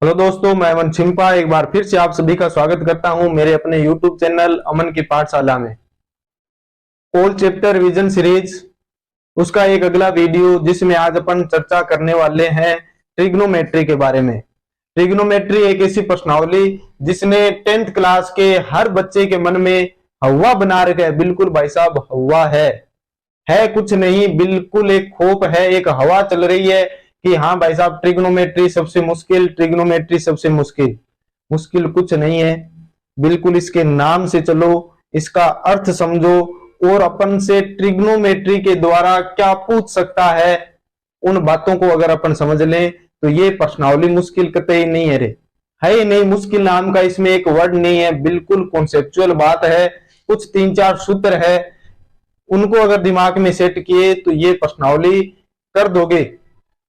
Hello दोस्तों, मैं अमन छिंपा एक बार फिर से आप सभी का स्वागत करता हूं मेरे अपने YouTube चैनल अमन की पाठशाला में। ऑल चैप्टर रिवीजन सीरीज उसका एक अगला वीडियो जिसमें आज अपन चर्चा करने वाले हैं ट्रिग्नोमेट्री के बारे में। ट्रिग्नोमेट्री एक ऐसी प्रश्नावली जिसने 10th क्लास के हर बच्चे के मन में हवा बना रखा है। बिल्कुल भाई साहब, हवा है कुछ नहीं, बिल्कुल एक खोप है, एक हवा चल रही है कि हाँ भाई साहब ट्रिग्नोमेट्री सबसे मुश्किल, ट्रिग्नोमेट्री सबसे मुश्किल। मुश्किल कुछ नहीं है, बिल्कुल इसके नाम से चलो, इसका अर्थ समझो और अपन से ट्रिग्नोमेट्री के द्वारा क्या पूछ सकता है, उन बातों को अगर अपन समझ लें तो ये प्रश्नावली मुश्किल कतई नहीं है रे, है ही नहीं। मुश्किल नाम का इसमें एक वर्ड नहीं है, बिल्कुल कॉन्सेप्चुअल बात है। कुछ 3-4 सूत्र है, उनको अगर दिमाग में सेट किए तो ये प्रश्नावली कर दोगे।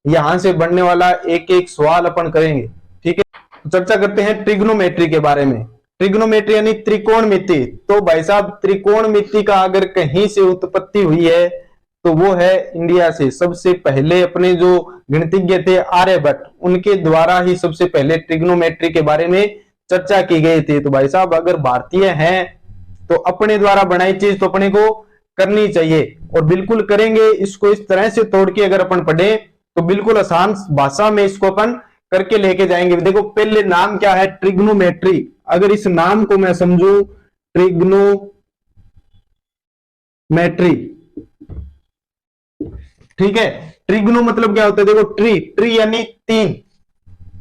यहां से बनने वाला एक एक सवाल अपन करेंगे, ठीक है। चर्चा करते हैं ट्रिग्नोमेट्री के बारे में। ट्रिग्नोमेट्री यानी त्रिकोणमिति। तो भाई साहब त्रिकोणमिति का अगर कहीं से उत्पत्ति हुई है तो वो है इंडिया से। सबसे पहले अपने जो गणितज्ञ थे आर्यभट्ट, उनके द्वारा ही सबसे पहले ट्रिग्नोमेट्री के बारे में चर्चा की गई थी। तो भाई साहब अगर भारतीय हैं तो अपने द्वारा बनाई चीज तो अपने को करनी चाहिए और बिल्कुल करेंगे। इसको इस तरह से तोड़ के अगर अपन पढ़े तो बिल्कुल आसान भाषा में इसको अपन करके लेके जाएंगे। देखो पहले नाम क्या है, ट्रिग्नोमेट्री। अगर इस नाम को मैं समझू, ट्रिग्नोमेट्री, ठीक है। ट्रिग्नो मतलब क्या होता है, देखो ट्री यानी तीन,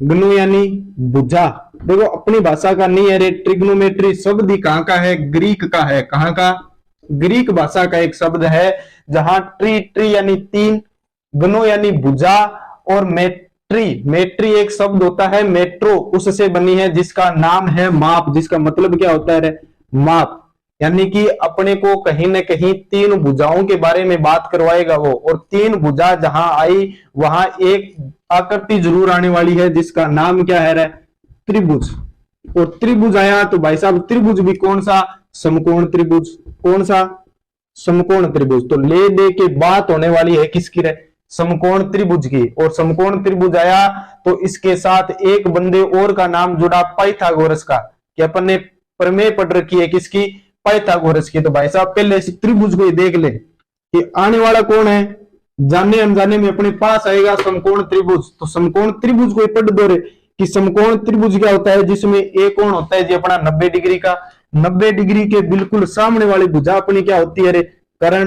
ग्नो यानी भुजा। देखो अपनी भाषा का नहीं है रे, ट्रिग्नोमेट्री शब्द ही कहां का है, ग्रीक का है। कहां का? ग्रीक भाषा का एक शब्द है जहां ट्री यानी तीन, ग्नो यानी भुजा और मेट्री एक शब्द होता है मेट्रो, उससे बनी है जिसका नाम है माप। जिसका मतलब क्या होता है रे, माप। यानी कि अपने को कहीं ना कहीं तीन भुजाओं के बारे में बात करवाएगा वो, और तीन भुजा जहां आई वहां एक आकृति जरूर आने वाली है जिसका नाम क्या है रे, त्रिभुज। और त्रिभुज आया तो भाई साहब त्रिभुज भी कौन सा, समकोण त्रिभुज। कौन सा? समकोण त्रिभुज। तो ले दे के बात होने वाली है किसकी रे, समकोण त्रिभुज की। और समकोण त्रिभुज आया तो इसके साथ एक बंदे और का नाम जुड़ा, पाइथागोरस का। कि अपन ने प्रमेय पढ़ रखी है किसकी, पाइथागोरस की। तो भाई साहब पहले इस त्रिभुज को देख ले कि आने वाला कौन है, जाने अनजाने में अपने पास आएगा समकोण त्रिभुज। तो समकोण त्रिभुज को पढ़ दो रे कि समकोण त्रिभुज क्या होता है, जिसमें एक कोण होता है जी अपना 90 डिग्री का। 90 डिग्री के बिल्कुल सामने वाली भुजा अपनी क्या होती है रे, कर्ण।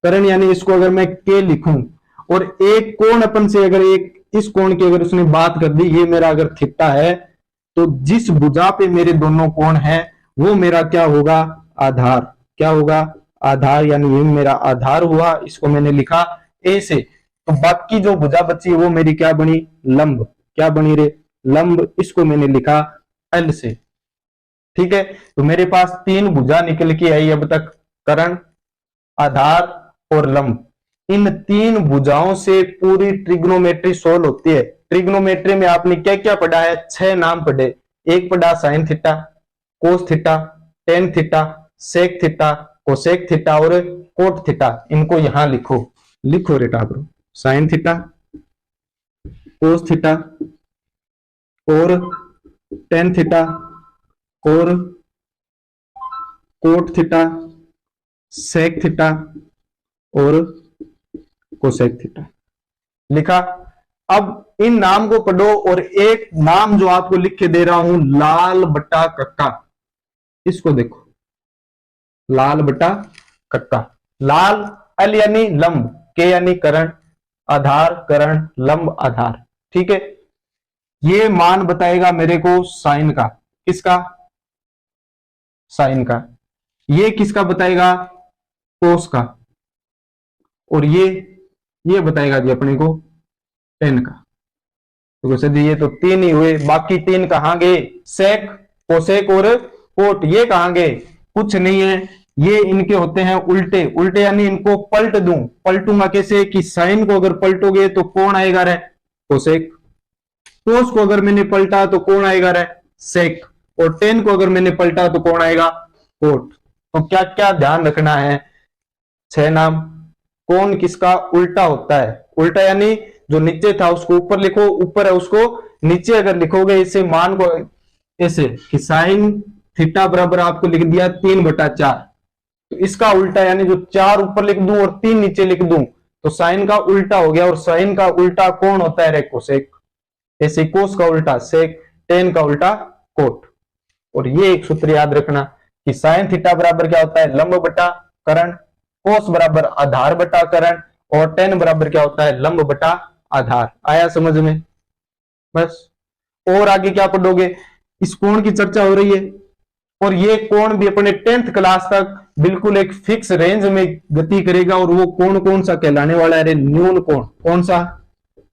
कर्ण यानी इसको अगर मैं के लिखूं और एक कोण अपन से अगर एक इस कोण की अगर उसने बात कर दी, ये मेरा अगर थीटा है, तो जिस भुजा पे मेरे दोनों कोण हैं वो मेरा क्या होगा, आधार। क्या होगा, आधार। यानी ये मेरा आधार हुआ, इसको मैंने लिखा ए से। तो बाकी जो भुजा बची वो मेरी क्या बनी, लंब। क्या बनी रे, लंब। इसको मैंने लिखा एल से, ठीक है। तो मेरे पास तीन भुजा निकल के आई अब तक, कर्ण, आधार और लंब। इन तीन भुजाओं से पूरी ट्रिग्नोमेट्री सोल्व होती है। ट्रिग्नोमेट्री में आपने क्या क्या पढ़ा है, 6 नाम पढ़े। एक पढ़ा sine theta, cos theta, tan theta, sec theta, cosec theta और कोट थीटा। इनको यहां लिखो, लिखो रे टाबरो। साइन थीटा, कोस थीटा और टेन थीटा और कोट थीटा, सेक थीटा और कोसेक थीटा। लिखा। अब इन नाम को पढ़ो और एक नाम जो आपको लिख के दे रहा हूं, लाल बटा कक्का। इसको देखो, लाल बटा कक्का। लाल, एल यानी लंब, के यानी कर्ण, आधार कर्ण, लंब आधार, ठीक है। ये मान बताएगा मेरे को साइन का। किसका? साइन का। ये किसका बताएगा, कोस का। और ये बताएगा जी अपने को टेन का। तो जी ये तो तीन ही हुए, बाकी तीन कहां गए, सेक, कोसेक और कोट। ये कहां गए, कुछ नहीं है। ये इनके होते हैं उल्टे। उल्टे यानी इनको पलट दूं। पलटूंगा कैसे कि साइन को अगर पलटोगे तो कौन आएगा रे, कोसेक। कोस को अगर मैंने पलटा तो कौन आएगा रे, सेक। और टेन को अगर मैंने पलटा तो कौन आएगा, कोट। तो क्या क्या ध्यान रखना है, 6 नाम। कौन किसका उल्टा होता है, उल्टा यानी जो नीचे था उसको ऊपर लिखो, ऊपर है उसको नीचे अगर लिखोगे इसे मान को ऐसे कि साइन थीटा बराबर आपको लिख दिया 3/4, तो इसका उल्टा यानी जो 4 ऊपर लिख दूं और 3 नीचे लिख दूं तो साइन का उल्टा हो गया, और साइन का उल्टा कौन होता है रे? कोसेक। ऐसे कोस का उल्टा सेक, टेन का उल्टा कोट। और ये एक सूत्र याद रखना कि साइन थीटा बराबर क्या होता है? लंब बटा करण, कोस बराबर आधार बटा करण, और टेन बराबर क्या होता है? लंब बटा आधार। आया समझ में? बस। और आगे क्या पढ़ोगे? इस कोण की चर्चा हो रही है, और ये कोण भी अपने 10th क्लास तक बिल्कुल एक फिक्स रेंज में गति करेगा, और वो कोण कौन सा कहलाने वाला है? न्यून कोण। कौन सा?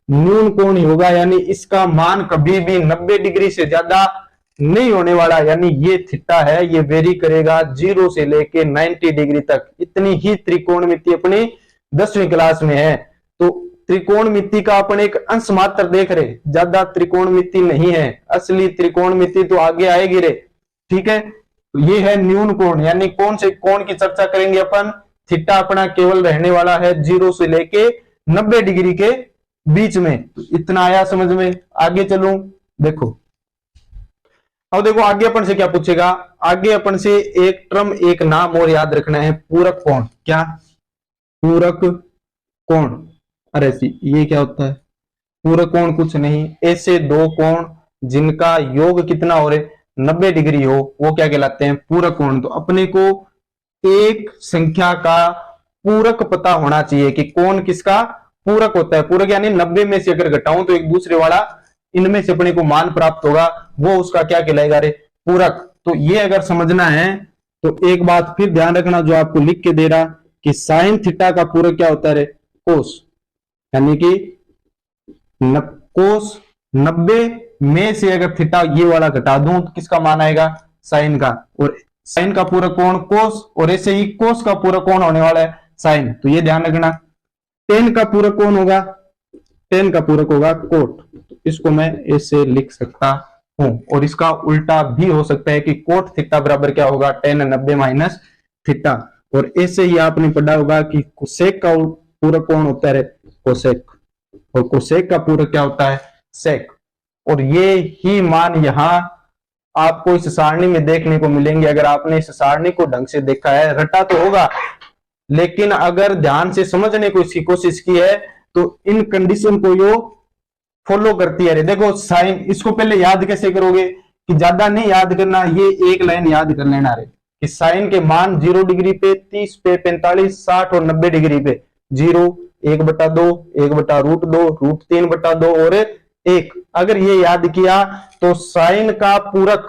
न्यून कोण ही होगा, यानी इसका मान कभी भी 90 डिग्री से ज्यादा नहीं होने वाला। यानी ये थीटा है, ये वेरी करेगा 0 से लेके 90 डिग्री तक। इतनी ही त्रिकोणमिति अपनी 10वीं क्लास में है। तो त्रिकोणमिति का अपन एक अंश मात्र देख रहे, ज्यादा त्रिकोणमिति नहीं है। असली त्रिकोणमिति तो आगे आएगी रे। ठीक है, तो ये है न्यून कोण। यानी कौन से कोण की चर्चा करेंगे अपन? थीटा अपना केवल रहने वाला है 0 से लेके 90 डिग्री के बीच में। तो इतना आया समझ में? आगे चलूं, देखो अब देखो आगे अपन से क्या पूछेगा। आगे अपन से एक टर्म, एक नाम और याद रखना है, पूरक कोण। क्या? पूरक कोण। अरे ये क्या होता है? पूरक कोण कुछ नहीं, ऐसे दो कोण जिनका योग कितना हो रहे? 90 डिग्री हो, वो क्या कहलाते हैं? पूरक कोण। तो अपने को एक संख्या का पूरक पता होना चाहिए कि कौन किसका पूरक होता है। पूरक यानी 90 में से अगर घटाऊं तो एक दूसरे वाला इनमें से अपने को मान प्राप्त होगा, वो उसका क्या कहलाएगा रे? पूरक। तो ये अगर समझना है तो एक बात फिर ध्यान रखना जो आपको लिख के दे रहा कि साइन थीटा का पूरक क्या होता है रे? कोस। यानी कि कोस 90 में से अगर थीटा ये वाला घटा दूं तो किसका मान आएगा? साइन का। और साइन का पूरक कोण कोस, और ऐसे ही कोस का पूरक कोण होने वाला है साइन। तो ये ध्यान रखना। टेन का पूरक कौन होगा? टेन का पूरक होगा कोट। तो इसको मैं ऐसे लिख सकता हूं, और इसका उल्टा भी हो सकता है कि कोट थीटा बराबर क्या होगा? Ten 90 minus theta. और ऐसे ही आपने पढ़ा होगा कि कोसेक का पूरक कौन होता है? कोसेक। और कोसेक का पूरक क्या होता है? सेक। और ये ही मान यहां आपको इस सारणी में देखने को मिलेंगे। अगर आपने इस सारणी को ढंग से देखा है, रटा तो होगा, लेकिन अगर ध्यान से समझने को इसकी कोशिश की है तो इन कंडीशन को यो फॉलो करती है। देखो साइन, इसको पहले याद कैसे करोगे कि ज्यादा नहीं याद करना, ये एक लाइन याद कर लेना रे कि साइन के मान 0 डिग्री पे, 30 पे, 45, 60 और 90 डिग्री पे 0, 1/2, 1/√2, √3/2 और 1। अगर ये याद किया तो साइन का पूरक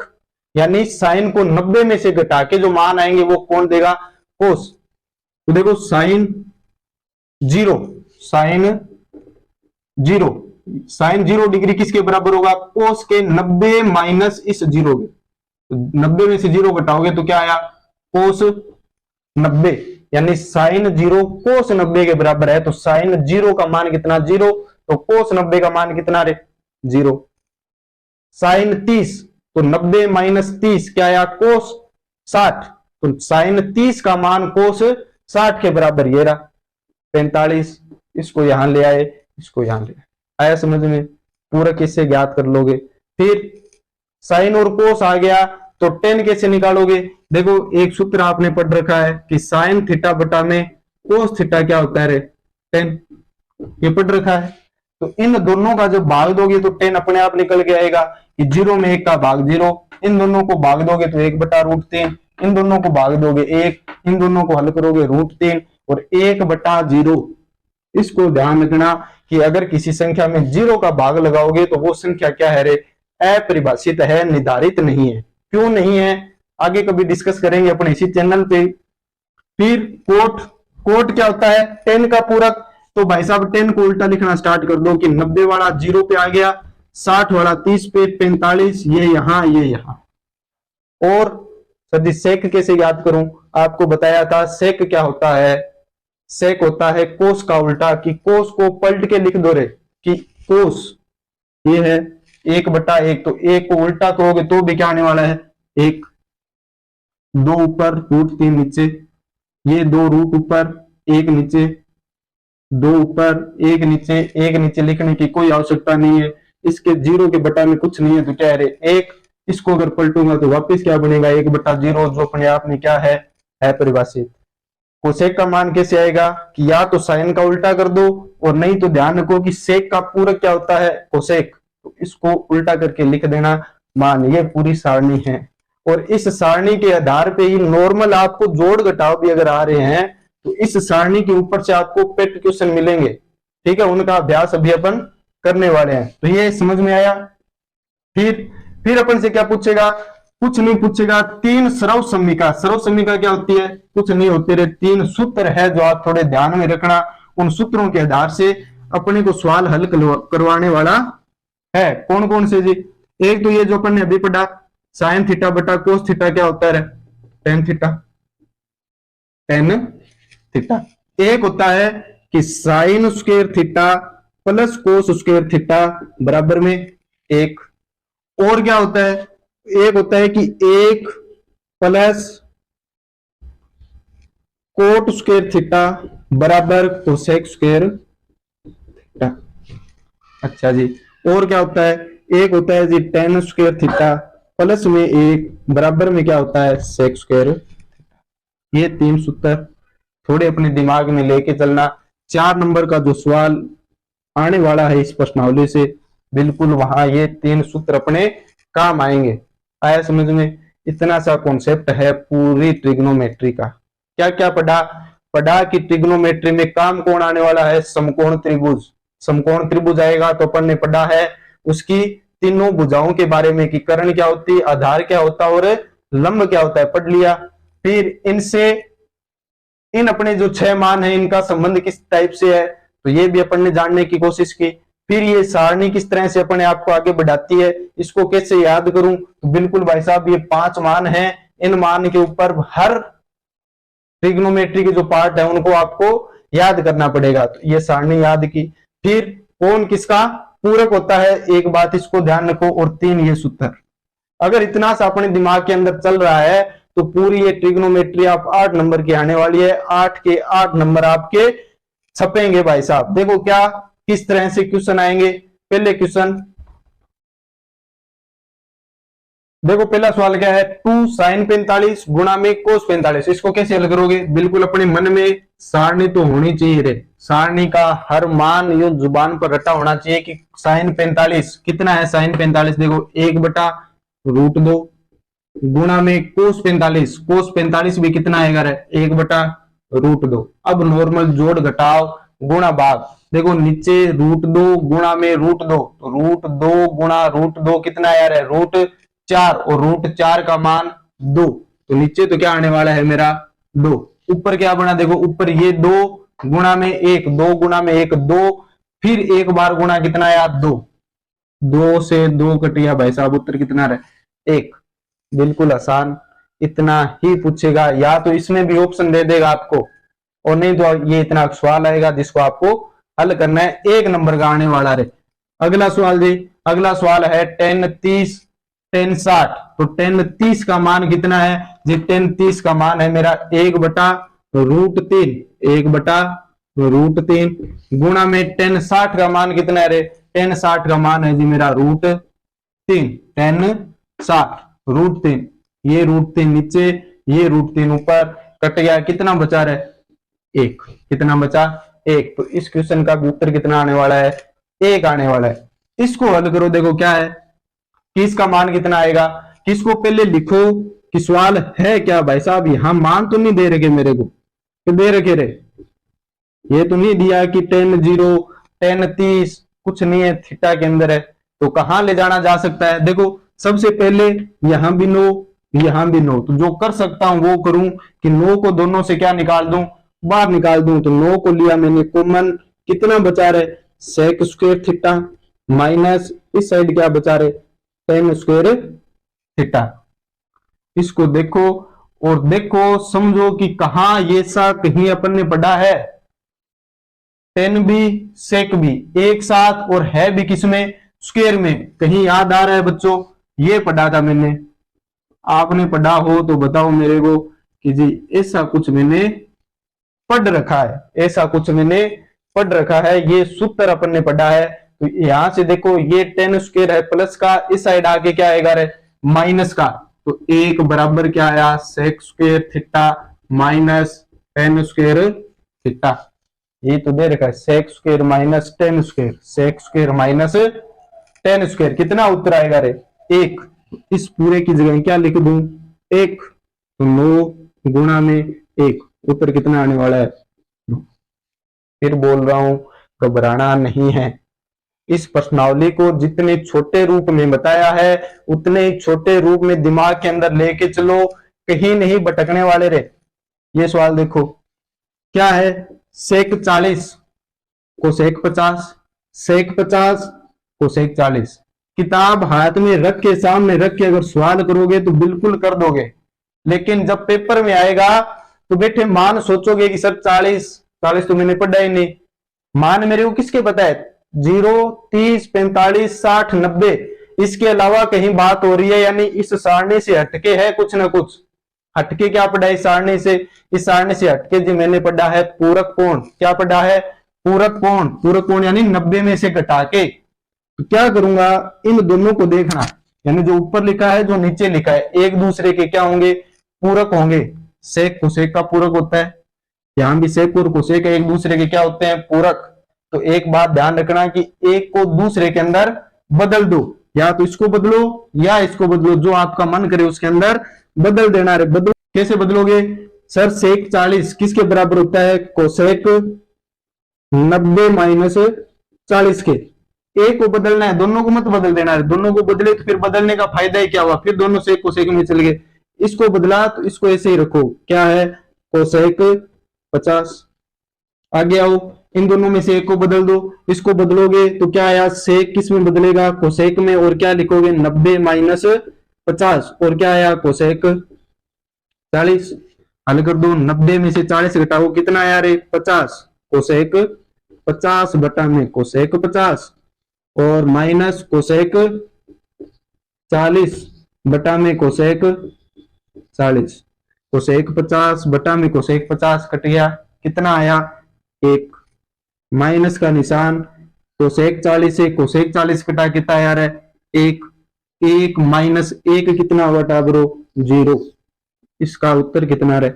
यानी साइन को 90 में से घटा के जो मान आएंगे वो कौन देगा? कोस। तो देखो साइन 0, साइन 0 डिग्री किसके बराबर होगा? कोस के 90 माइनस इस 0 के। तो 90 में से 0 घटाओगे तो क्या आया? कोस 90। यानी साइन 0 कोस 90 के बराबर है। तो साइन 0 का मान कितना? 0। तो कोस 90 का मान कितना रे? 0। साइन 30, तो 90 माइनस 30 क्या आया? कोस 60। तो साइन 30 का मान कोस 60 के बराबर ये रहा 45। इसको यहां ले आए, इसको यहां ले आए। आया समझ में? पूरक इससे ज्ञात कर लोगे। फिर साइन और कोस आ गया तो टेन कैसे निकालोगे? देखो एक सूत्र आपने पढ़ रखा है कि साइन थीटा बटा में कोस थीटा क्या होता है रे? 10। ये पढ़ रखा है। तो इन दोनों का जब भाग दोगे तो 10 अपने आप निकल के आएगा कि 0 में 1 का भाग 0। इन दोनों को भाग दोगे तो 1/√3। इन दोनों को भाग दोगे 1। इन दोनों को हल करोगे √3 और 1/0। इसको ध्यान रखना कि अगर किसी संख्या में 0 का भाग लगाओगे तो वो संख्या क्या है रे? अपरिभाषित है, निर्धारित नहीं है। क्यों नहीं है? आगे कभी डिस्कस करेंगे अपने इसी चैनल पे। फिर कोट क्या होता है? 10 का पूरक। तो भाई साहब 10 को उल्टा लिखना स्टार्ट कर दो कि 90 वाला 0 पे आ गया, 60 वाला 30 पे, 45 ये यहां, ये यहां। और सदी सेक कैसे याद करूं? आपको बताया था सेक क्या होता है? सेक होता है कोस का उल्टा। कि कोस को पलट के लिख दो रे कि कोस ये है 1/1। तो 1 को उल्टा करोगे तो भी क्या आने वाला है? 1। 2 ऊपर √3 नीचे, ये 2 रूट ऊपर 1 नीचे, 2 ऊपर 1 नीचे। 1 नीचे लिखने की कोई आवश्यकता नहीं है, इसके जीरो के बटा में कुछ नहीं है तो क्या है एक। इसको अगर पलटूंगा तो वापस क्या बनेगा 1/0 जो अपने आप में क्या है परिभाषित। कोसेक का मान कैसे आएगा कि या तो साइन का उल्टा कर दो और नहीं तो ध्यान रखो कि सेक का पूरक क्या होता है कोसेक, तो इसको उल्टा करके लिख देना मान। ये पूरी सारणी है और इस सारणी के आधार पे ही नॉर्मल आपको जोड़ घटाव भी अगर आ रहे हैं तो इस सारणी के ऊपर से आपको पेट क्वेश्चन मिलेंगे, ठीक है, उनका अभ्यास अभी अपन करने वाले हैं। तो ये समझ में आया। फिर अपन से क्या पूछेगा, कुछ नहीं पूछेगा, तीन सरव समीका। सरव समीका क्या होती है, कुछ नहीं होते रे, तीन सूत्र है जो आप थोड़े ध्यान में रखना। उन सूत्रों के आधार से अपने को सवाल हल करवाने वाला है। कौन कौन से जी, एक तो ये जो अपन ने अभी पढ़ा साइन थीटा बटा कोस थीटा क्या होता है टेन थीटा। टेन थीटा एक होता है कि sine square theta plus cos square theta बराबर में एक। और क्या होता है, एक होता है कि एक प्लस कोट स्क्वायर थीटा बराबर कोसेक स्क्वायर थीटा। अच्छा जी, और क्या होता है, एक होता है जी टेन स्क्वायर थीटा प्लस में एक बराबर में क्या होता है सेक स्क्वायर। ये तीन सूत्र थोड़े अपने दिमाग में लेके चलना। 4 नंबर का जो सवाल आने वाला है इस प्रश्नावली से बिल्कुल वहां ये तीन सूत्र अपने काम आएंगे। आया समझ में। इतना सा कॉन्सेप्ट है पूरी ट्रिग्नोमेट्री का। क्या क्या पढ़ा कि ट्रिग्नोमेट्री में काम कौन आने वाला है, समकोण त्रिभुज। समकोण त्रिभुज आएगा तो अपन ने पढ़ा है उसकी तीनों भुजाओं के बारे में कि कर्ण क्या होती, आधार क्या होता और लंब क्या होता है, पढ़ लिया। फिर इनसे इन अपने जो 6 मान है इनका संबंध किस टाइप से है तो ये भी अपन ने जानने की कोशिश की। फिर ये सारणी किस तरह से अपने आप को आगे बढ़ाती है, इसको कैसे याद करूं, तो बिल्कुल भाई साहब ये 5 मान हैं, इन मान के ऊपर हर ट्रिग्नोमेट्री के जो पार्ट है उनको आपको याद करना पड़ेगा। तो ये सारणी याद की। फिर कौन किसका पूरक होता है, एक बात इसको ध्यान रखो, और 3 ये सूत्र। अगर इतना सा अपने दिमाग के अंदर चल रहा है तो पूरी ये ट्रिग्नोमेट्री आप 8 नंबर की आने वाली है। 8 के 8 नंबर आपके छपेंगे भाई साहब। देखो क्या किस तरह से क्वेश्चन आएंगे। पहले क्वेश्चन देखो, पहला सवाल क्या है, 2 साइन 45 गुणा में कोस 45। इसको कैसे हल करोगे, बिल्कुल अपने मन में सारणी तो होनी चाहिए रे। सारणी का हर मान यूं जुबान पर रटा होना चाहिए कि साइन 45 कितना है। साइन 45 देखो 1/√2 गुणा में कोस 45। कोस 45 भी कितना आएगा रे 1/√2। अब नॉर्मल जोड़ घटाव गुणा भाग। देखो नीचे √2 गुणा में √2 तो √2 गुणा √2 कितना आया है √4 और √4 का मान 2। तो नीचे तो क्या आने वाला है मेरा 2। ऊपर क्या बना, देखो ऊपर ये 2 गुणा में 1, 2 गुणा में 1 2, फिर एक बार गुणा कितना आया 2। 2 से 2 कट गया भाई साहब, उत्तर कितना रहे 1। बिल्कुल आसान, इतना ही पूछेगा। या तो इसमें भी ऑप्शन दे देगा आपको और नहीं तो ये इतना सवाल आएगा जिसको आपको हल करना है। 1 नंबर का आने वाला रे। अगला सवाल जी, अगला सवाल है 10 30 10 60। तो 10 30 का मान कितना है जी, 10 30 का मान है मेरा 1/√3। 1/√3 गुणा में 10 60 का मान कितना है रे, 10 60 का मान है जी मेरा √3। 10 60 √3, ये √3 नीचे, ये √3 ऊपर, कट गया, कितना बचा रहे 1। कितना बचा 1। तो इस क्वेश्चन का भी उत्तर कितना आने वाला है 1 आने वाला है। इसको हल करो, देखो क्या है कि इसका मान कितना आएगा। किसको पहले लिखो कि सवाल है क्या भाई साहब। यहां मान तो नहीं दे रखे मेरे को, तो दे रखे रे, ये तो नहीं दिया कि 10 0 10 30 कुछ नहीं है, थीटा के अंदर है। तो कहां ले जाना जा सकता है, देखो सबसे पहले यहां भी 9 यहां भी 9। तो जो कर सकता हूं वो करूं कि 9 को दोनों से क्या निकाल दूं, बाहर निकाल दूं। तो 9 को लिया मैंने कॉमन, कितना बचा रहे सेक स्क्वायर थीटा माइनस इस साइड क्या बचा रहे 10 स्क्वायर थीटा। इसको देखो और देखो समझो कि कहां ये सा कहीं अपन ने पढ़ा है 10 भी सेक भी एक साथ और है भी किसमें स्क्वायर में, कहीं याद आ रहा है बच्चों। ये पढ़ा था मैंने, आपने पढ़ा हो तो बताओ मेरे को कि जी ऐसा कुछ मैंने पढ़ रखा है, ऐसा कुछ मैंने पढ़ रखा है। ये सूत्र अपन ने पढ़ा है तो यहां से देखो ये टेन स्क्वायर है प्लस का, इस साइड आके क्या आएगा रे माइनस का, तो एक बराबर क्या आया sec square theta minus tan square theta. ये तो दे रखा है sec square minus tan square, sec square minus tan square, कितना उत्तर आएगा रे एक। इस पूरे की जगह क्या लिख दूं एक, तो 9 गुणा में एक, उत्तर कितना आने वाला है। फिर बोल रहा हूं घबराना नहीं है, इस प्रश्नावली को जितने छोटे रूप में बताया है उतने ही छोटे रूप में दिमाग के अंदर लेके चलो, कहीं नहीं भटकने वाले रे। ये सवाल देखो क्या है, सेक 40 कोसेक 50, सेक 50 कोसेक 40। किताब हाथ में रख के सामने रख के अगर सवाल करोगे तो बिल्कुल कर दोगे, लेकिन जब पेपर में आएगा तो बेटे मान सोचोगे कि सर 40 40 तो मैंने पढ़ा ही नहीं, मान मेरे को किसके पता है 0 30 45 60 90, इसके अलावा कहीं बात हो रही है, यानी इस सारणी से हटके है कुछ ना कुछ। हटके क्या पढ़ा है इस सारणी से, इस सारणी से हटके जी मैंने पढ़ा है पूरक कोण। क्या पढ़ा है पूरक कोण, पूरक कोण यानी 90 में से घटा के। तो क्या करूंगा इन दोनों को देखना, यानी जो ऊपर लिखा है जो नीचे लिखा है एक दूसरे के क्या होंगे पूरक होंगे। सेक कोसेक का पूरक होता है, यहां भी सेक और कोसेक एक दूसरे के क्या होते हैं पूरक। तो एक बात ध्यान रखना कि एक को दूसरे के अंदर बदल दो, या तो इसको बदलो या इसको बदलो, जो आपका मन करे उसके अंदर बदल देना है। बदलो कैसे बदलोगे सर, सेक 40 किसके बराबर होता है कोसेक 90 माइनस 40 के। एक को बदलना है, दोनों को मत बदल देना है, दोनों को बदले तो फिर बदलने का फायदा ही क्या हुआ, फिर दोनों सेक कोसेक में चल गए। इसको बदला तो इसको ऐसे ही रखो, क्या है कोसेक 50। आगे आओ इन दोनों में से एक को बदल दो, इसको बदलोगे तो क्या आया सेक किस में बदलेगा कोसेक में, और क्या लिखोगे 90 माइनस 50, और क्या आया कोसेक 40। हल कर दो, 90 में से 40 घटाओ कितना आया रे 50, कोसेक 50 बटा में कोसेक 50, और माइनस कोसेक 40 बटा में कोसेक 40। कोसेक 50 बटा में कोसेक 50 कट गया, कितना आया एक, माइनस का निशान, कोसेक 40 से कोसेक 40 कटा कितना आया है एक, एक माइनस एक कितना बटा ब्रो 0, इसका उत्तर कितना रहे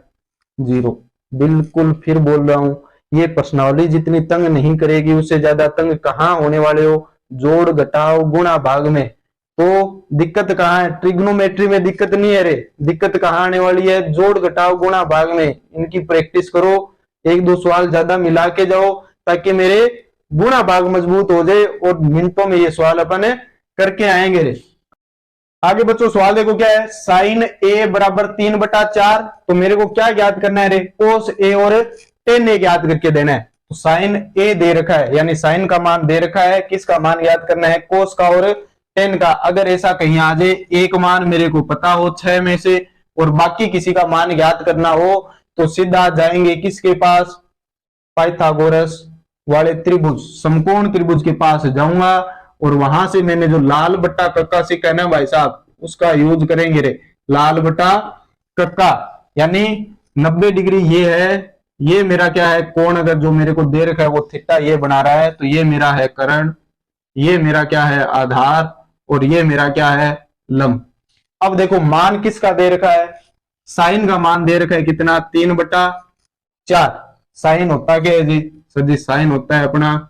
0। बिल्कुल फिर बोल रहा हूं ये प्रश्नावली जितनी तंग नहीं करेगी उससे ज्यादा तंग कहां होने वाले हो, जोड़ घटाओ गुणा भाग में। तो दिक्कत कहां है, ट्रिग्नोमेट्री में दिक्कत नहीं है रे, दिक्कत कहां आने वाली है जोड़ घटाओ गुणा भाग में। इनकी प्रैक्टिस करो, एक दो सवाल ज्यादा मिला के जाओ ताकि मेरे गुणा भाग मजबूत हो जाए, और मिनटों में ये सवाल अपन करके आएंगे रे। आगे बच्चों सवाल देखो क्या है, साइन ए बराबर 3/4, तो मेरे को क्या ज्ञात करना है रे कोस ए और टेन ए ज्ञात करके देना है। तो साइन ए दे रखा है, यानी साइन का मान दे रखा है, किसका मान ज्ञात करना है कोस का और टेन का। अगर ऐसा कहीं आ जाए एक मान मेरे को पता हो 6 में से और बाकी किसी का मान ज्ञात करना हो, तो सीधा जाएंगे किसके पास पाइथागोरस वाले त्रिभुज, समकोण त्रिभुज के पास जाऊंगा, और वहां से मैंने जो लाल बट्टा कक्का सीखा है ना भाई साहब उसका यूज करेंगे रे, लाल बट्टा कक्का, यानी 90 डिग्री ये है, ये मेरा क्या है कोण, अगर जो मेरे को दे रखा है वो थीटा ये बना रहा है, तो ये मेरा है कर्ण, ये मेरा क्या है आधार, और ये मेरा क्या है लंब। अब देखो मान किसका दे रखा है, साइन का मान दे रखा है कितना 3/4। साइन होता क्या है जी सर जी, साइन होता है अपना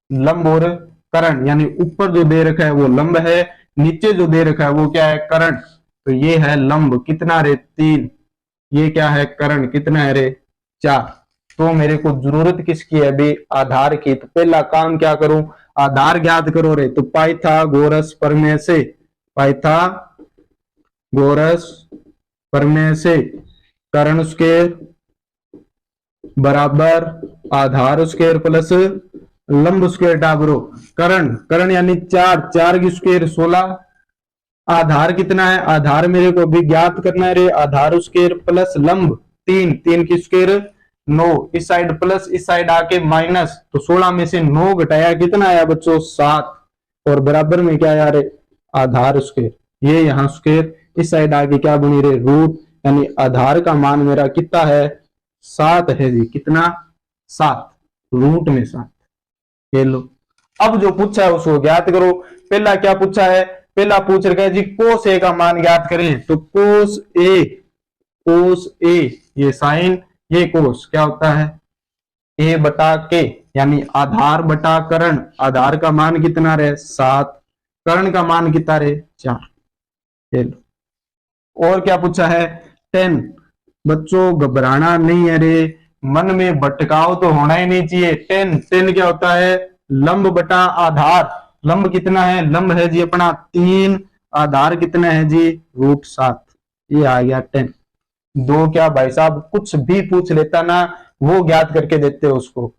लंब और कर्ण, यानी ऊपर जो दे रखा है वो लंब है, नीचे जो दे रखा है वो क्या है कर्ण। तो ये है लंब कितना रे 3, ये क्या है कर्ण कितना है रे 4। तो मेरे को जरूरत किसकी है अभी आधार की, तो पहला काम क्या करूं आधार ज्ञात करो रे, तो पाइथागोरस प्रमेय से, पाइथागोरस प्रमेय से कर्ण स्क्वायर बराबर आधार स्क्वायर प्लस लंब स्क्वायर डाबरो। कर्ण कर्ण यानी 4, 4 की स्क्वायर 16, आधार कितना है आधार मेरे को भी ज्ञात करना है रे, आधार स्क्वायर प्लस लंब 3, 3 की स्क्वायर 9, इस साइड प्लस इस साइड आके माइनस, तो 16 में से 9 घटाया कितना आया बच्चों 7, और बराबर में क्या आया रे आधार स्क्वायर, ये यहाँ स्क्वायर, इस साइड आके क्या बनी रे रूट, यानी आधार का मान मेरा कितना है 7 है जी, कितना 7, रूट में 7। ये लो अब जो पूछा है उसको ज्ञात करो। पहला क्या पूछा है, पहला पूछ रखा है जी कोस ए का मान ज्ञात करें। तो कोस ए ये साइन, ये कोस क्या होता है ए बटा के, यानी आधार बटा कर्ण। आधार का मान कितना रहे 7, कर्ण का मान कितना रहे 4। और क्या पूछा है 10। बच्चों घबराना नहीं है रे, मन में भटकाव तो होना ही नहीं चाहिए। 10 क्या होता है लंब बटा आधार। लंब कितना है, लंब है जी अपना 3, आधार कितना है जी √7। ये आ गया 10। दो क्या भाई साहब कुछ भी पूछ लेता ना वो ज्ञात करके देते उसको,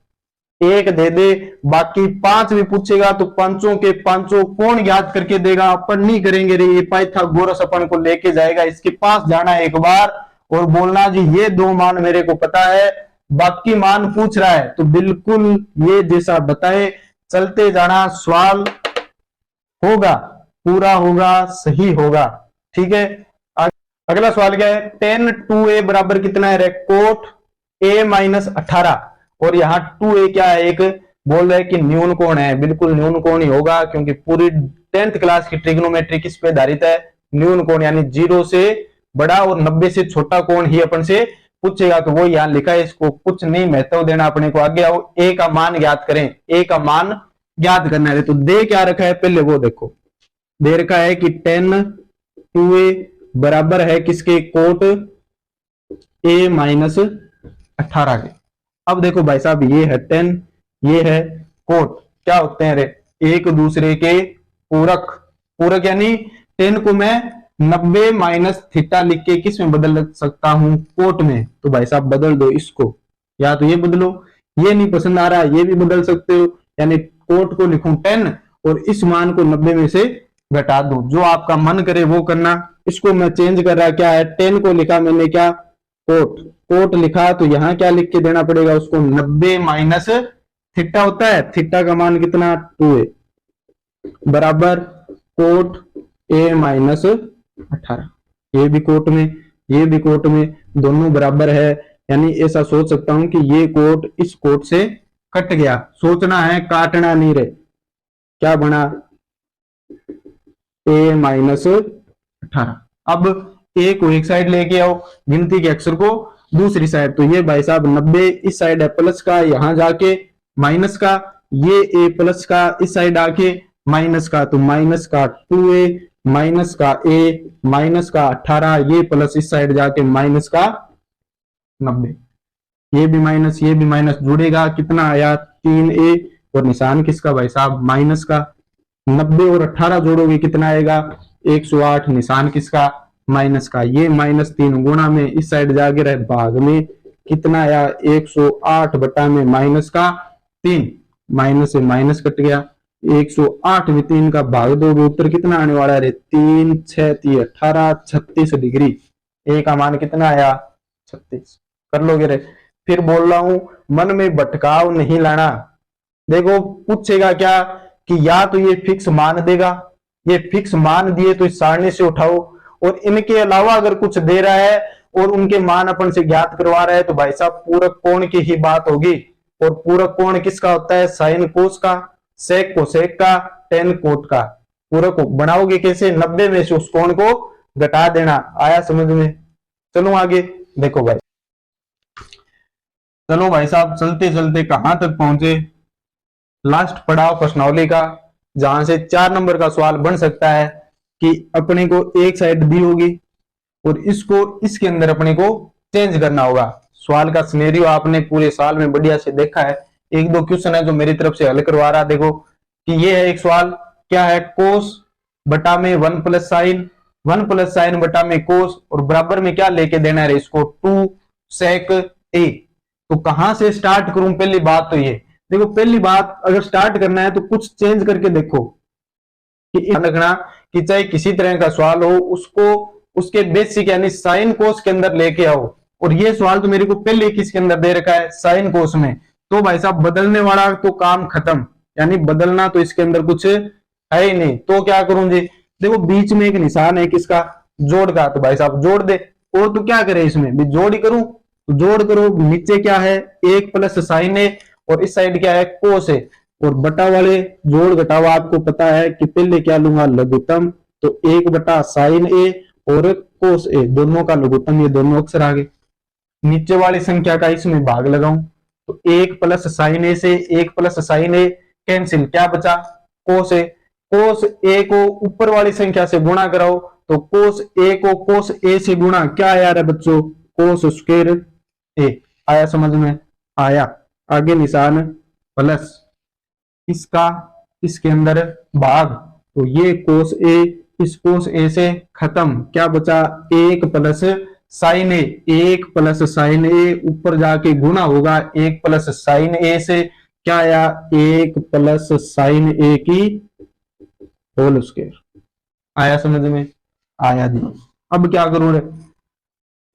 एक दे दे बाकी 5 भी पूछेगा तो पांचों के पांचों कौन ज्ञात करके देगा, अपन नहीं करेंगे रे। ये पाइथागोरस अपन को लेके जाएगा, इसके पास जाना एक बार और बोलना जी ये 2 मान मेरे को पता है, बाकी मान पूछ रहा है तो बिल्कुल ये जैसा बताए चलते जाना, सवाल होगा पूरा होगा सही होगा। ठीक है, अगला सवाल क्या है 10 2a बराबर कितना है कोट a माइनस 18। और यहाँ 2a क्या है, एक बोल रहे कि न्यून कोण है, बिल्कुल न्यून कोण ही होगा क्योंकि पूरी 10th क्लास की ट्रिग्नोमेट्री किस पे आधारित है, न्यून कोण, यानी 0 से बड़ा और 90 से छोटा कोण ही अपन से पूछेगा। तो वो यहाँ लिखा है, इसको कुछ नहीं महत्व देना अपने को। आगे आओ a का मान ज्ञात करें, a का मान ज्ञात करना है। तो दे क्या रखा है पहले वो देखो, दे रखा है कि 10 2a बराबर है किसके कोट a माइनस 18 के। अब देखो भाई साहब ये है 10, ये है कोट, क्या होते हैं रे एक दूसरे के पूरक। पूरक यानी 10 को मैं 90 माइनस थीटा लिख के किस में बदल सकता हूं कोट में। तो भाई साहब बदल दो इसको, या तो ये बदलो, ये नहीं पसंद आ रहा ये भी बदल सकते हो, यानी कोट को लिखूं 10 और इस मान को 90 में से घटा दूं, जो आपका मन करे वो करना। इसको मैं चेंज कर रहा, क्या है 10 को लिखा मैंने क्या कोट, कोट लिखा तो यहां क्या लिख के देना पड़ेगा उसको 90 माइनस थीटा होता है, थीटा का मान कितना 2a बराबर कोट a माइनस 18। ये भी कोट में ये भी कोट में, दोनों बराबर है, यानी ऐसा सोच सकता हूं कि ये कोट इस कोट से कट गया। सोचना है काटना नहीं रे, क्या बना a माइनस 18। अब a को एक साइड लेके आओ, गिनती के अक्षर को दूसरी साइड। तो ये भाई साहब 90 इस साइड है प्लस का, यहां जाके माइनस का, ये a प्लस का इस साइड आके माइनस का, तो माइनस का 2a माइनस का a माइनस का 18, ये प्लस इस साइड जाके माइनस का 90। ये भी माइनस जुड़ेगा, कितना आया 3a और निशान किसका भाई साहब माइनस का। 90 और 18 जोड़ोगे कितना आएगा 108, निशान किसका माइनस का। ये -3 गुणा में इस साइड जाके रहे भाग में, कितना आया 108 बटा में माइनस का 3, माइनस से माइनस कट गया, 108 में 3 का भाग दोगे उत्तर कितना आने वाला है 3 6 3 18 36 डिग्री। ए का मान कितना आया 36, कर लोगे रे। फिर बोल रहा हूं मन में भटकाव नहीं लाना। देखो पूछेगा क्या कि या तो ये फिक्स मान देगा, ये फिक्स मान दिए तो इस सारणी से उठाओ, और इनके अलावा अगर कुछ दे रहा है और उनके मान अपन से ज्ञात करवा रहा है तो भाई साहब पूरक कोण की ही बात होगी। और पूरक कोण किसका होता है साइन कोस का, सेक कोसेक का, टेन कोट का। पूरक बनाओगे कैसे 90 में से उस कोण को घटा देना। आया समझ में? चलो आगे देखो भाई, चलो भाई साहब चलते चलते कहां तक पहुंचे, लास्ट पड़ाव प्रश्नावली का, जहां से 4 नंबर का सवाल बन सकता है कि अपने को एक साइड दी होगी और इसको इसके अंदर अपने को चेंज करना होगा। सवाल का सिनेरियो आपने पूरे साल में बढ़िया से देखा है, 1-2 क्वेश्चन है जो मेरी तरफ से हल करवा रहा। देखो कि ये है एक सवाल, क्या है कोस बटा में 1 प्लस साइन, 1 प्लस साइन बटा में कोस, और बराबर में क्या लेके देना है इसको 2 सेक ए। तो कहां से स्टार्ट करूं? पहली बात तो ये देखो, पहली बात अगर स्टार्ट करना है तो कुछ चेंज करके देखो कि रखना कि चाहे किसी तरह का सवाल हो उसको उसके बेसिक यानी साइन कोस के अंदर लेके आओ। और ये सवाल तो मेरे को पहले किसके अंदर दे रखा है साइन कोस में, तो भाई साहब बदलने वाला तो काम खत्म, यानी बदलना तो इसके अंदर कुछ है ही नहीं। तो क्या करूं जी, देखो बीच में एक निशान है किसका जोड़ का, तो भाई साहब जोड़ दे। और तो क्या करे इसमें भी जोड़ ही करूं, तो जोड़ करो। नीचे क्या है 1 प्लस साइन है और इस साइड क्या है कोस है, और बटा वाले जोड़ घटाव आपको पता है कि पहले क्या लूंगा, लघुत्तम, तो 1/sin a और cos a दोनों का लघुत्तम, ये दोनों अक्षर आ गए। नीचे वाली संख्या का इसमें भाग लगाऊं तो 1+sin a से 1+sin a कैंसिल, क्या बचा, cos a। cos a को ऊपर वाली संख्या से गुणा कराओ तो cos a को cos a से गुणा, क्या आया रे बच्चों, cos स्क्वायर a। आया समझ में, आया। आगे निशान प्लस, इसका इसके अंदर भाग, तो ये cos a इस cos a से खत्म, क्या बचा, 1+sin a, 1+sin a ऊपर जाके गुणा होगा 1+sin a से, क्या आया, 1+sin a की होल स्क्वायर। आया समझ में, आया जी। अब क्या करूं रे,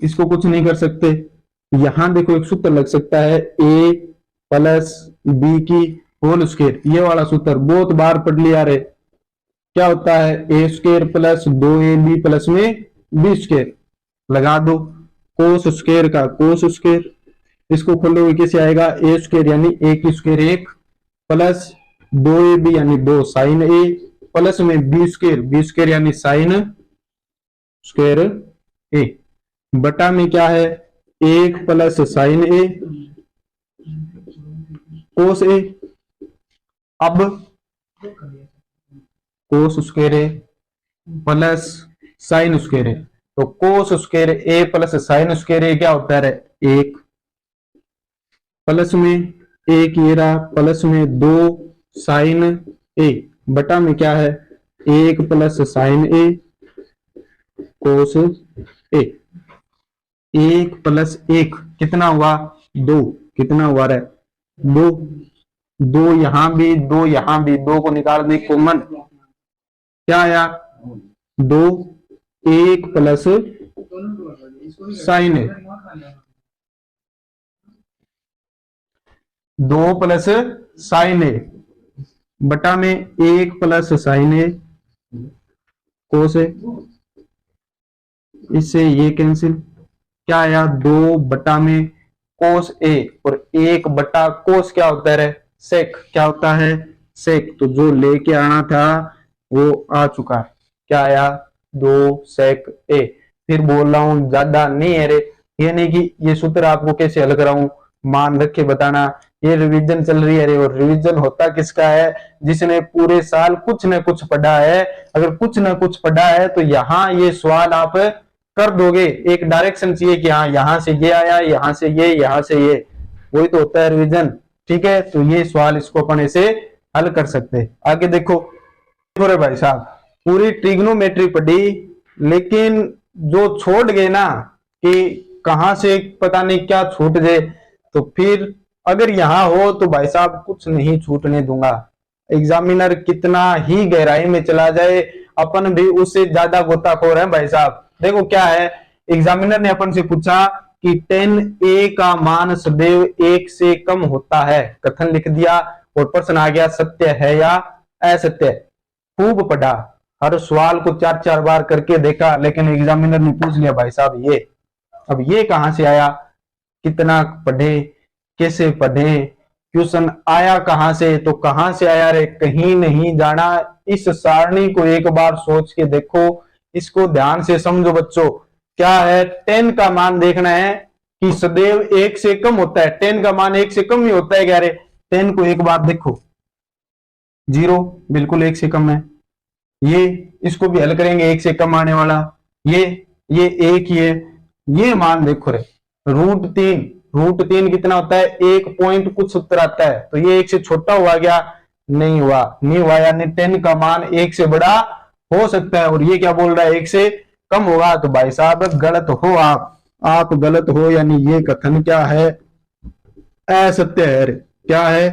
इसको कुछ नहीं कर सकते, यहां देखो एक सूत्र लग सकता है, a+b की होल स्क्वायर, ये वाला सूत्र बहुत बार पढ़ लिया रे। क्या होता है, a² प्लस 2ab प्लस में b², लगा दो, कोस स्क्वायर का कोस स्क्वायर, इसको खोलोगे कैसे आएगा, a² यानी a की स्क्वायर 1 प्लस 2ab यानी 2 sin a प्लस में b² यानी sin स्क्वायर a, बटा में क्या है, 1+sin a cos a। अब cos square a plus sine square a, तो cos square a plus sine square a क्या होता है, 1 प्लस में 1 ये रहा प्लस में 2 साइन a, बटा में क्या है, 1+sin a cos a। 1+1 कितना हुआ, 2, कितना हुआ रे, 2, 2 यहां भी 2 यहां भी, 2 को निकाल दे कॉमन, क्या आया, 2, 1+sin a, 2+sin a बटा में 1+sin a cos a, इससे ये कैंसिल, क्या आया, 2 बटा में cos a और 1 बटा cos क्या होता है, sec, क्या होता है, sec, तो जो लेके आना था वो आ चुका है, क्या आया, 2 sec a। फिर बोल रहा हूं ज्यादा नहीं है रे, ये नहीं कि ये सूत्र आपको कैसे हल कराऊं, मान रख के बताना, ये रिवीजन चल रही है रे, और रिवीजन होता किसका है, जिसने पूरे साल कुछ न कुछ पढ़ा है। अगर कुछ न कुछ पढ़ा है तो यहाँ ये सवाल आप कर दोगे, एक डायरेक्शन चाहिए कि हाँ यहाँ से ये आया, यहाँ से ये, यहाँ से ये, वही तो होता है रिवीजन। ठीक है, तो ये सवाल इसको अपन ऐसे हल कर सकते हैं। आगे देखो रे भाई साहब, पूरी ट्रिग्नोमेट्री पढ़ी, लेकिन जो छोड़ गए ना कि कहां से पता नहीं क्या छूट जाए, तो फिर अगर यहां हो तो भाई साहब कुछ नहीं छूटने दूंगा। एग्जामिनर कितना ही गहराई में चला जाए, अपन भी उससे ज्यादा गोताखोर है भाई साहब। देखो क्या है, एग्जामिनर ने अपन से पूछा कि 10a का मान सदैव 1 से कम होता है, कथन लिख दिया और प्रश्न आ गया सत्य है या असत्य। खूब पढ़ा, हर सवाल को 4-4 बार करके देखा, लेकिन एग्जामिनर ने पूछ लिया भाई साहब ये, अब ये कहां से आया, कितना पढ़े, कैसे पढ़े, क्वेश्चन आया कहां से, तो कहां से आया रे, कहीं नहीं जाना। इस सारणी को एक बार सोच के देखो, इसको ध्यान से समझो बच्चों। क्या है, 10 का मान देखना है कि सदैव 1 से कम होता है, 10 का मान 1 से कम ही होता है क्या रे, 10 को एक बार देखो, 0 बिल्कुल 1 से कम है, ये इसको भी हल करेंगे 1 से कम आने वाला, ये 1 ही है, ये मान देखो रे, √3 कितना होता है, 1 पॉइंट कुछ उत्तर आता है, तो ये 1 से छोटा हुआ क्या, नहीं हुआ, यानी 10 का मान 1 से बड़ा हो सकता है, और ये क्या बोल रहा है 1 से कम होगा, तो भाई साहब गलत हो आप गलत हो, यानी ये कथन क्या है, असत्य है। क्या है,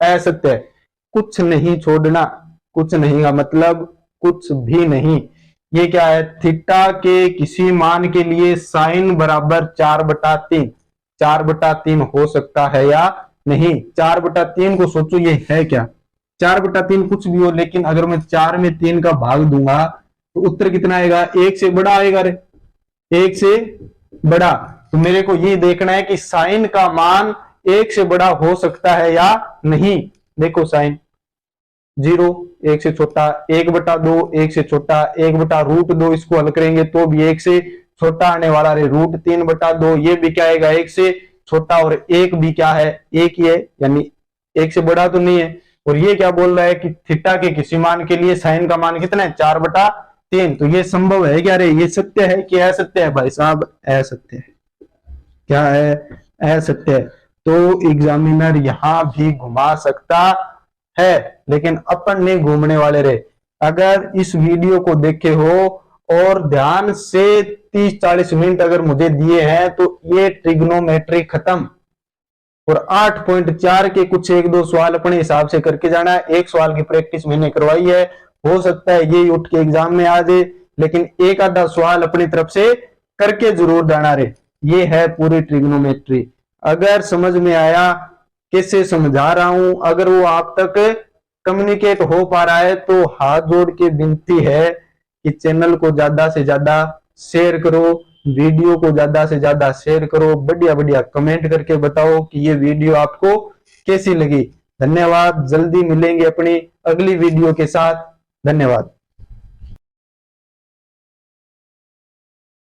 असत्य है। कुछ नहीं छोड़ना, कुछ नहीं का मतलब कुछ भी नहीं। ये क्या है, थीटा के किसी मान के लिए साइन बराबर 4/3, 4/3 हो सकता है या नहीं। 4/3 को सोचो ये है क्या, 4/3 कुछ भी हो, लेकिन अगर मैं 4 में 3 का भाग दूंगा तो उत्तर कितना आएगा, 1 से बड़ा आएगा रे, 1 से बड़ा। तो मेरे को ये देखना है कि साइन का मान 1 से बड़ा हो सकता है या नहीं। देखो साइन 0 1 से छोटा, 1/2 1 से छोटा, 1/√2 इसको हल करेंगे तो भी 1 से छोटा आने वाला रे, √3/2 ये भी क्या आएगा 1 से छोटा, और 1 भी क्या है 1 ही है, यानी 1 से बड़ा तो नहीं है। और ये क्या बोल रहा है कि थीटा के किसी मान के लिए साइन का मान कितना है 4/3। तो ये संभव है क्या रे, ये सत्य है कि असत्य है भाई साहब, असत्य है। क्या है, असत्य है। तो एग्जामिनर यहां भी घुमा सकता है, लेकिन अपन नहीं घूमने वाले रे। अगर इस वीडियो को देखे हो और ध्यान से 30-40 मिनट अगर मुझे दिए हैं तो ये ट्रिग्नोमेट्री खत्म। और 8.4 के कुछ 1-2 सवाल अपने हिसाब से करके जाना है। एक सवाल की प्रैक्टिस मैंने करवाई है, हो सकता है ये उठ के एग्जाम में आ जाए, लेकिन एक आधा सवाल अपनी तरफ से करके जरूर जाना रे। ये है पूरी ट्रिग्नोमेट्री। अगर समझ में आया, कैसे समझा रहा हूं, अगर वो आप तक कम्युनिकेट हो पा रहा है तो हाथ जोड़ के विनती है कि चैनल को ज्यादा से ज्यादा शेयर करो, वीडियो को ज्यादा से ज्यादा शेयर करो, बढ़िया बढ़िया कमेंट करके बताओ कि ये वीडियो आपको कैसी लगी। धन्यवाद, जल्दी मिलेंगे अपनी अगली वीडियो के साथ। धन्यवाद।